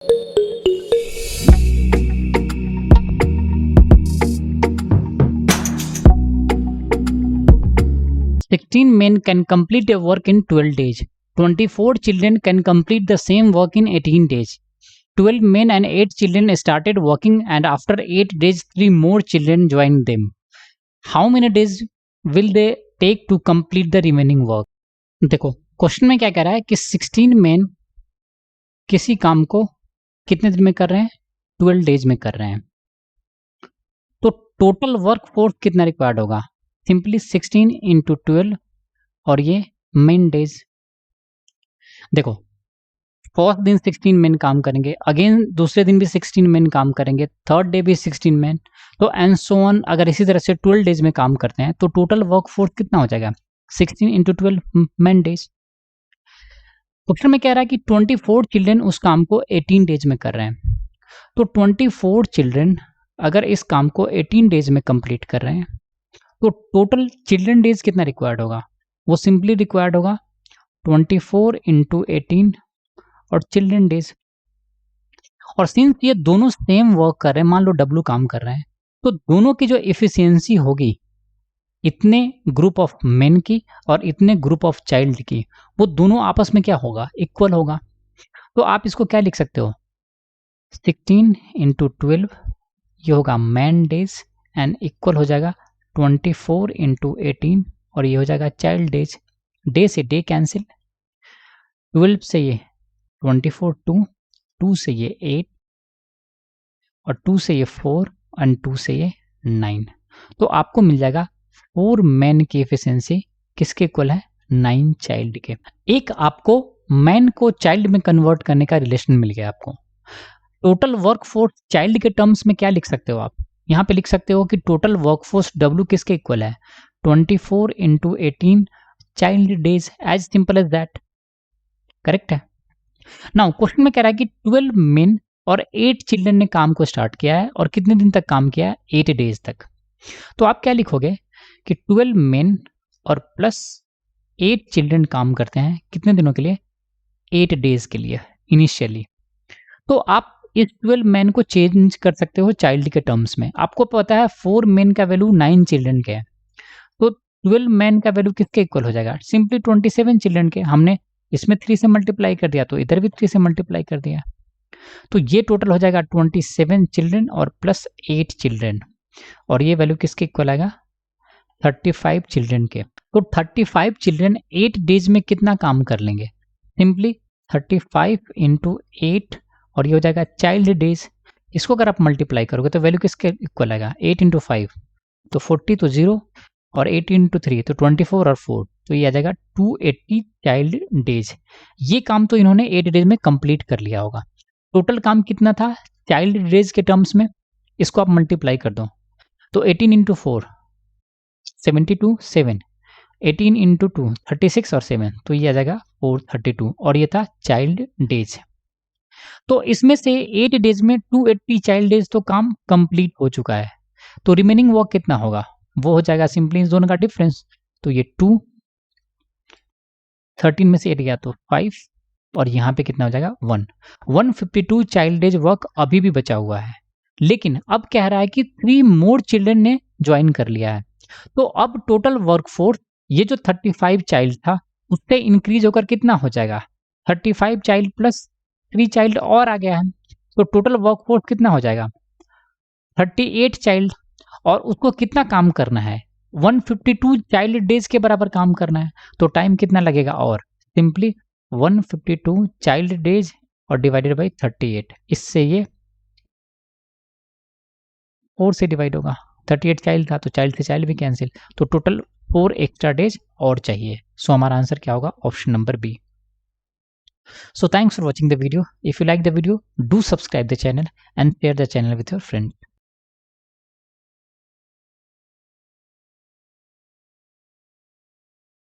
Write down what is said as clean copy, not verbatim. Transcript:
16 men can complete a work in 12 days. 24 children can complete the same work in 18 days. 12 men and 8 children started working, and after 8 days 3 more children joined them. How many days will they take to complete the remaining work? देखो question में क्या कह रहा है कि 16 main किसी काम को कितने दिन में कर रहे हैं, 12 डेज में कर रहे हैं। तो टोटल वर्क फोर्स कितना रिक्वायर्ड होगा, सिंपली 16 इंटू 12 और ये मेन डेज। देखो फर्स्ट दिन 16 मेन काम करेंगे, अगेन दूसरे दिन भी 16 मेन काम करेंगे, थर्ड डे भी 16 मेन, तो एंड सो ऑन। अगर इसी तरह से 12 डेज में काम करते हैं तो टोटल वर्क फोर्स कितना हो जाएगा, 16 इंटू 12 मेन डेज। क्वेश्चन में कह रहा है कि 24 चिल्ड्रन उस काम को 18 डेज में कर रहे हैं। तो 24 चिल्ड्रन अगर इस काम को 18 डेज में कंप्लीट कर रहे हैं तो टोटल चिल्ड्रन डेज कितना रिक्वायर्ड होगा, वो सिंपली रिक्वायर्ड होगा 24 इंटू 18 और चिल्ड्रन डेज। और सिंस ये दोनों सेम वर्क कर रहे हैं, मान लो डब्लू काम कर रहे हैं, तो दोनों की जो एफिशिएंसी होगी इतने ग्रुप ऑफ मेन की और इतने ग्रुप ऑफ चाइल्ड की, वो दोनों आपस में क्या होगा, इक्वल होगा। तो आप इसको क्या लिख सकते हो, 16 इंटू 12 ये होगा मैन डेज एंड इक्वल हो जाएगा 24 इंटू 18 और ये हो जाएगा चाइल्ड डेज। डे से डे कैंसिल, 12 से ये 24 2 से ये 8 और 2 से ये 4 एंड 2 से ये 9। तो आपको मिल जाएगा 4 मैन की एफिशिएंसी किसके इक्वल है, 9 चाइल्ड के। एक आपको मैन को चाइल्ड में कन्वर्ट करने का रिलेशन मिल गया आपको। टोटल वर्कफोर्स चाइल्ड के टर्म्स में क्या लिख सकते हो आप, यहाँ पे लिख सकते हो कि टोटल वर्कफोर्स W किसके इक्वल है, 24 into 18 child days, as simple as that. Correct है। नाउ क्वेश्चन में कह रहा है कि 12 मेन और 8 चिल्ड्रन ने काम को स्टार्ट किया है और कितने दिन तक काम किया है, 8 डेज तक। तो आप क्या लिखोगे कि 12 मेन और प्लस 8 चिल्ड्रन काम करते हैं कितने दिनों के लिए, 8 डेज के लिए इनिशियली। तो आप इस 12 मैन को चेंज कर सकते हो चाइल्ड के टर्म्स में। आपको पता है 4 मैन का वैल्यू 9 चिल्ड्रन के है, तो 12 मैन का वैल्यू किसके इक्वल हो जाएगा, सिंपली 27 चिल्ड्रन के। हमने इसमें 3 से मल्टीप्लाई कर दिया तो इधर भी 3 से मल्टीप्लाई कर दिया, तो ये टोटल हो जाएगा 27 चिल्ड्रन और प्लस 8 चिल्ड्रन, और ये वैल्यू किसके इक्वल आएगा, 35 चिल्ड्रन के। तो 35 चिल्ड्रन 8 डेज में कितना काम कर लेंगे, सिंपली 35 इंटू 8 और ये हो जाएगा चाइल्ड डेज। इसको अगर आप मल्टीप्लाई करोगे तो वैल्यू किसके इक्वल आएगा, 8 इंटू 5 तो 40 तो 0 और 8 इंटू 3 तो 24 और 4 तो ये आ जाएगा 280 चाइल्ड डेज। ये काम तो इन्होंने 8 डेज में कंप्लीट कर लिया होगा। टोटल काम कितना था चाइल्ड डेज के टर्म्स में, इसको आप मल्टीप्लाई कर दो तो 18 इंटू 4 72 7, 18 इंटू 2 36 और 7 तो ये आ जाएगा 432 और ये था चाइल्ड डेज। तो इसमें से 8 डेज में 280 चाइल्ड डेज तो काम कंप्लीट हो चुका है, तो रिमेनिंग वर्क कितना होगा, वो हो जाएगा सिंपली इन दोनों का डिफरेंस। तो ये 2 13 में से 8 गया तो 5 और यहाँ पे कितना हो जाएगा 1। 152 चाइल्ड डेज वर्क अभी भी बचा हुआ है, लेकिन अब कह रहा है कि 3 मोर चिल्ड्रन ने ज्वाइन कर लिया है। तो अब टोटल वर्कफोर्स ये जो 35 चाइल्ड था उससे इंक्रीज होकर कितना हो जाएगा, 35 चाइल्ड प्लस 3 चाइल्ड और आ गया है, तो टोटल वर्कफोर्स कितना हो जाएगा 38 चाइल्ड, और उसको कितना काम करना है, 152 चाइल्ड डेज के बराबर काम करना है। तो टाइम कितना लगेगा, और सिंपली 152 चाइल्ड डेज और डिवाइडेड बाई 38, इससे ये 4 से डिवाइड होगा, 38 चाइल्ड था तो चाइल्ड से चाइल्ड भी कैंसिल, तो टोटल 4 एक्स्ट्रा डेज और चाहिए। सो हमारा आंसर क्या होगा, option number B. So thanks for watching the video. If you like the video, do subscribe the channel and share the channel with your friends.